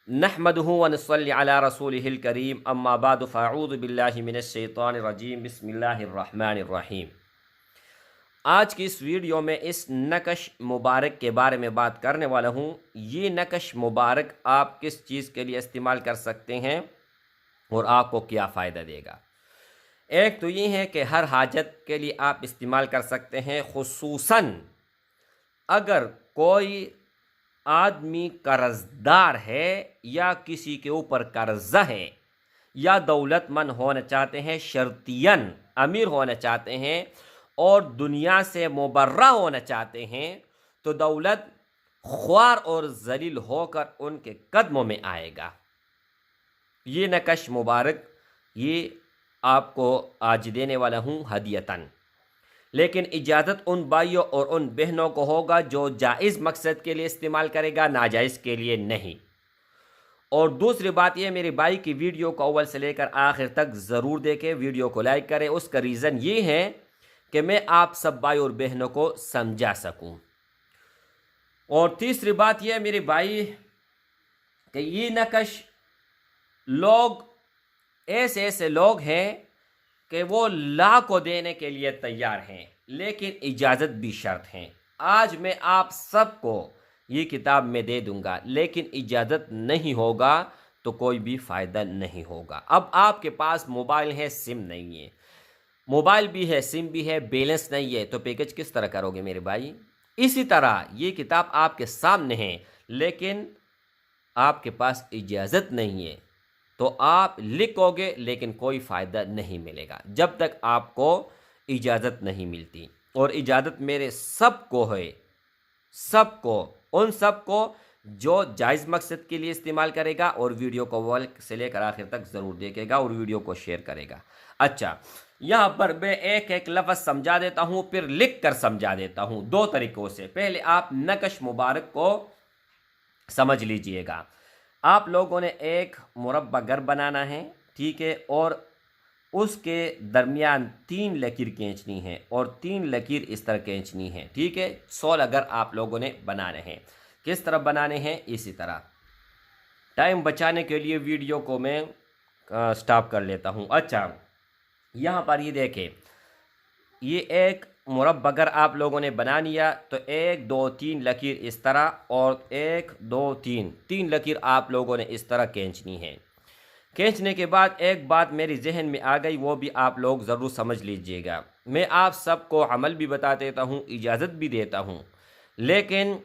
नहमदुहु व नसल्ली अला रसूलिहिल करीम अम्मा बादु फ़अऊज़ु बिल्लाहि मिनश शैतानिर रजीम बिस्मिल्लाहिर रहमानिर रहीम। आज की इस वीडियो में इस नकश मुबारक के बारे में बात करने वाला हूँ। ये नकश मुबारक आप किस चीज़ के लिए इस्तेमाल कर सकते हैं और आपको क्या फ़ायदा देगा। एक तो ये है कि हर हाजत के लिए आप इस्तेमाल कर सकते हैं, खुसूसन अगर कोई आदमी कर्जदार है या किसी के ऊपर कर्जा है या दौलतमंद होना चाहते हैं, शर्तियन अमीर होना चाहते हैं और दुनिया से मुबर्रा होना चाहते हैं, तो दौलत ख्वार और जलील होकर उनके कदमों में आएगा। ये नकश मुबारक ये आपको आज देने वाला हूँ हदियतन, लेकिन इजाज़त उन भाइयों और उन बहनों को होगा जो जायज़ मकसद के लिए इस्तेमाल करेगा, नाजायज़ के लिए नहीं। और दूसरी बात यह, मेरे भाई की वीडियो को अव्वल से लेकर आखिर तक ज़रूर देखें, वीडियो को लाइक करें। उसका रीज़न ये है कि मैं आप सब भाई और बहनों को समझा सकूं। और तीसरी बात यह मेरे भाई कि ये नकश लोग ऐसे ऐसे लोग हैं कि वो ला को देने के लिए तैयार हैं, लेकिन इजाज़त भी शर्त है। आज मैं आप सबको ये किताब में दे दूंगा, लेकिन इजाज़त नहीं होगा तो कोई भी फ़ायदा नहीं होगा। अब आपके पास मोबाइल है, सिम नहीं है, मोबाइल भी है, सिम भी है, बैलेंस नहीं है, तो पैकेज किस तरह करोगे मेरे भाई। इसी तरह ये किताब आपके सामने है, लेकिन आपके पास इजाज़त नहीं है, तो आप लिखोगे लेकिन कोई फ़ायदा नहीं मिलेगा जब तक आपको इजाज़त नहीं मिलती। और इजाज़त मेरे सबको है, सबको, उन सबको जो जायज़ मकसद के लिए इस्तेमाल करेगा और वीडियो को अव्वल से लेकर आखिर तक ज़रूर देखेगा और वीडियो को शेयर करेगा। अच्छा, यहाँ पर मैं एक एक लफ्ज़ समझा देता हूँ, फिर लिख कर समझा देता हूँ दो तरीक़ों से। पहले आप नकश मुबारक को समझ लीजिएगा। आप लोगों ने एक मुरब्बा घर बनाना है, ठीक है, और उसके दरमियान 3 लकीर खींचनी है और 3 लकीर इस तरह खींचनी है, ठीक है। 16 घर आप लोगों ने बनाने हैं। किस तरह बनाने हैं, इसी तरह। टाइम बचाने के लिए वीडियो को मैं स्टॉप कर लेता हूँ। अच्छा, यहाँ पर ये देखें, ये एक मुरब्बा अगर आप लोगों ने बना लिया तो 1 2 3 लकीर इस तरह और 1 2 3 लकीर आप लोगों ने इस तरह खींचनी है। खींचने के बाद एक बात मेरी जहन में आ गई, वो भी आप लोग ज़रूर समझ लीजिएगा। मैं आप सबको अमल भी बता देता हूँ, इजाज़त भी देता हूँ, लेकिन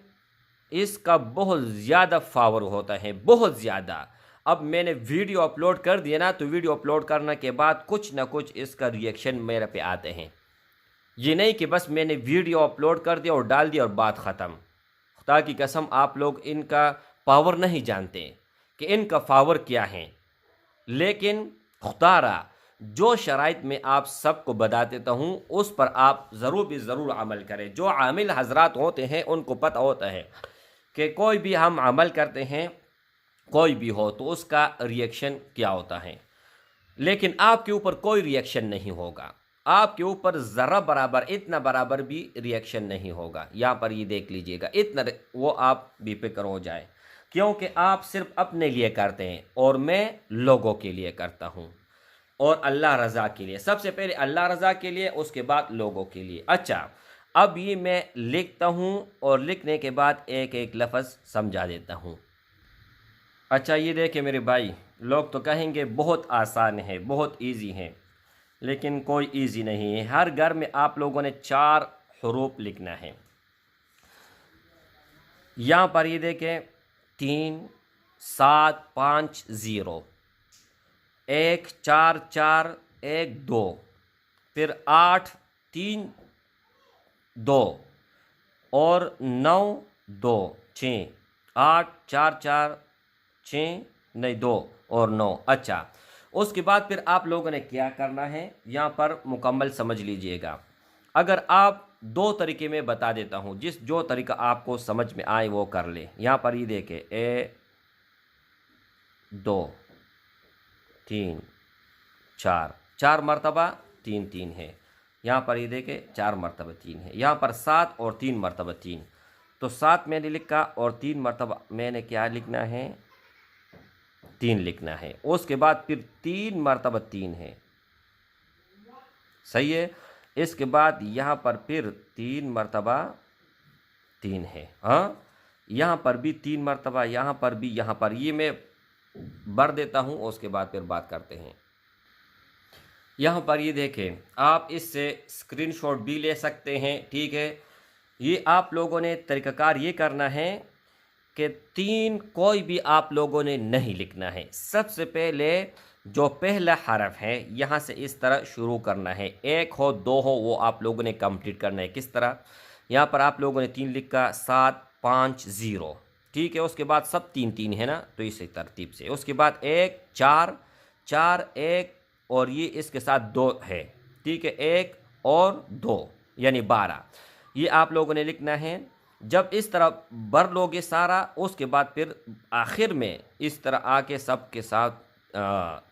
इसका बहुत ज़्यादा पावर होता है, बहुत ज़्यादा। अब मैंने वीडियो अपलोड कर दिया ना, तो वीडियो अपलोड करने के बाद कुछ ना कुछ इसका रिएक्शन मेरे पे आते हैं। ये नहीं कि बस मैंने वीडियो अपलोड कर दिया और डाल दिया और बात ख़त्म। खुदा की कसम, आप लोग इनका पावर नहीं जानते कि इनका पावर क्या है। लेकिन खुदारा जो शराइत में आप सबको बता देता हूँ, उस पर आप ज़रूर भी ज़रूर अमल करें। जो आमिल हजरात होते हैं उनको पता होता है कि कोई भी हम अमल करते हैं, कोई भी हो, तो उसका रिएक्शन क्या होता है। लेकिन आपके ऊपर कोई रिएक्शन नहीं होगा, आपके ऊपर ज़रा बराबर, इतना बराबर भी रिएक्शन नहीं होगा। यहाँ पर ये देख लीजिएगा, इतना वो आप बेफिक्र हो जाए, क्योंकि आप सिर्फ अपने लिए करते हैं और मैं लोगों के लिए करता हूँ और अल्लाह रज़ा के लिए। सबसे पहले अल्लाह रज़ा के लिए, उसके बाद लोगों के लिए। अच्छा, अब ये मैं लिखता हूँ और लिखने के बाद एक एक लफ्ज़ समझा देता हूँ। अच्छा, ये देखें मेरे भाई, लोग तो कहेंगे बहुत आसान है, बहुत इजी है, लेकिन कोई इजी नहीं है। हर घर में आप लोगों ने 4 हरूफ लिखना है। यहाँ पर ये देखें, 3 7 5 0, 1 4 4 1 2, फिर 8 3 2 और 9 2 6, 8 4 4 6 नहीं 2 और 9। अच्छा, उसके बाद फिर आप लोगों ने क्या करना है, यहाँ पर मुकम्मल समझ लीजिएगा। अगर आप 2 तरीके में बता देता हूँ, जो तरीका आपको समझ में आए वो कर ले। यहाँ पर ये देखें, 1 2 3 4, 4 मरतबा 3 3 है। यहाँ पर ये देखें, 4 मरतबा 3 है। यहाँ पर 7 और 3 मरतबा 3, तो 7 मैंने लिखा और 3 मरतबा मैंने क्या लिखना है, 3 लिखना है। उसके बाद फिर 3 मरतबा 3 है, सही है। इसके बाद यहाँ पर फिर 3 मरतबा 3 है। हाँ, यहाँ पर भी 3 मरतबा, यहाँ पर भी, यहाँ पर, ये मैं भर देता हूँ, उसके बाद फिर बात करते हैं। यहाँ पर ये देखें, आप इससे स्क्रीनशॉट भी ले सकते हैं, ठीक है। ये आप लोगों ने तरीक़ाकार ये करना है कि 3 कोई भी आप लोगों ने नहीं लिखना है। सबसे पहले जो पहला हरफ है यहाँ से इस तरह शुरू करना है, 1 हो 2 हो वो आप लोगों ने कंप्लीट करना है। किस तरह, यहाँ पर आप लोगों ने 3 लिखा, 7 5 0, ठीक है। उसके बाद सब 3 3 है ना, तो इसी तरतीब से। उसके बाद 1 4 4 1 और ये इसके साथ 2 है, ठीक है, 1 और 2 यानी 12, ये आप लोगों ने लिखना है। जब इस तरह भर लोगे सारा, उसके बाद फिर आखिर में इस तरह आके सब के साथ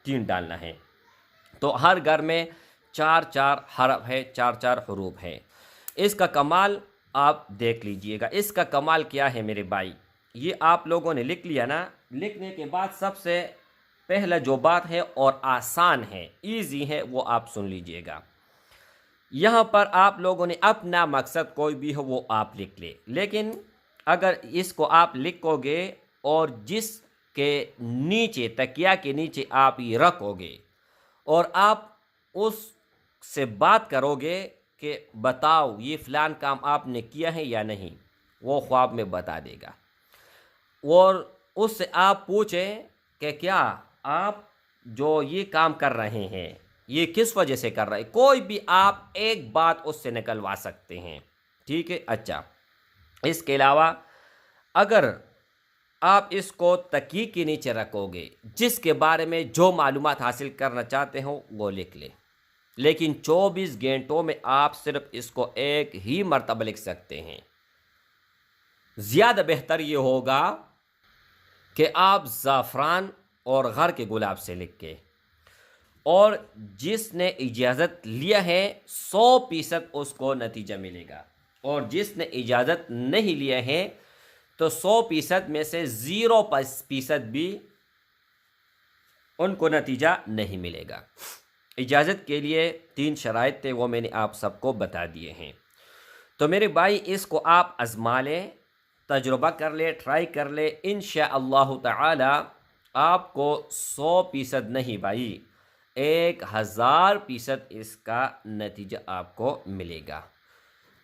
3 डालना है। तो हर घर में 4 4 हरफ है, 4 4 हरूफ है। इसका कमाल आप देख लीजिएगा। इसका कमाल क्या है मेरे भाई, ये आप लोगों ने लिख लिया ना, लिखने के बाद सबसे पहला जो बात है और आसान है, इजी है, वो आप सुन लीजिएगा। यहाँ पर आप लोगों ने अपना मकसद कोई भी हो वो आप लिख ले, लेकिन अगर इसको आप लिखोगे और जिसके नीचे, तकिया के नीचे आप ये रखोगे और आप उससे बात करोगे कि बताओ ये फ़लान काम आपने किया है या नहीं, वो ख्वाब में बता देगा। और उससे आप पूछें कि क्या आप जो ये काम कर रहे हैं ये किस वजह से कर रहे हैं, कोई भी आप एक बात उससे निकलवा सकते हैं, ठीक है। अच्छा, इसके अलावा अगर आप इसको तकिए के नीचे रखोगे, जिसके बारे में जो मालूमात हासिल करना चाहते हो वो लिख ले, लेकिन 24 घंटों में आप सिर्फ इसको एक ही मरतबा लिख सकते हैं। ज़्यादा बेहतर ये होगा कि आप ज़ाफ़रान और घर के गुलाब से लिख के, और जिसने इजाज़त लिया है 100% उसको नतीजा मिलेगा, और जिसने इजाज़त नहीं लिया है तो 100% में से 0% भी उनको नतीजा नहीं मिलेगा। इजाज़त के लिए 3 शराइत थे, वो मैंने आप सबको बता दिए हैं। तो मेरे भाई इसको आप आज़मा लें, तजुर्बा कर ले, ट्राई कर ले, इंशाअल्लाह ताला आपको 100% नहीं भाई 1000% इसका नतीजा आपको मिलेगा।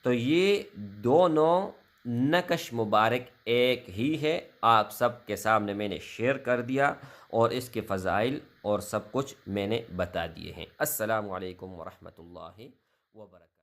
तो ये दोनों नकश मुबारक एक ही है, आप सब के सामने मैंने शेयर कर दिया और इसके फ़ज़ाइल और सब कुछ मैंने बता दिए हैं। अस्सलामु अलैकुम वरहमतुल्लाहि वबरकातुहू।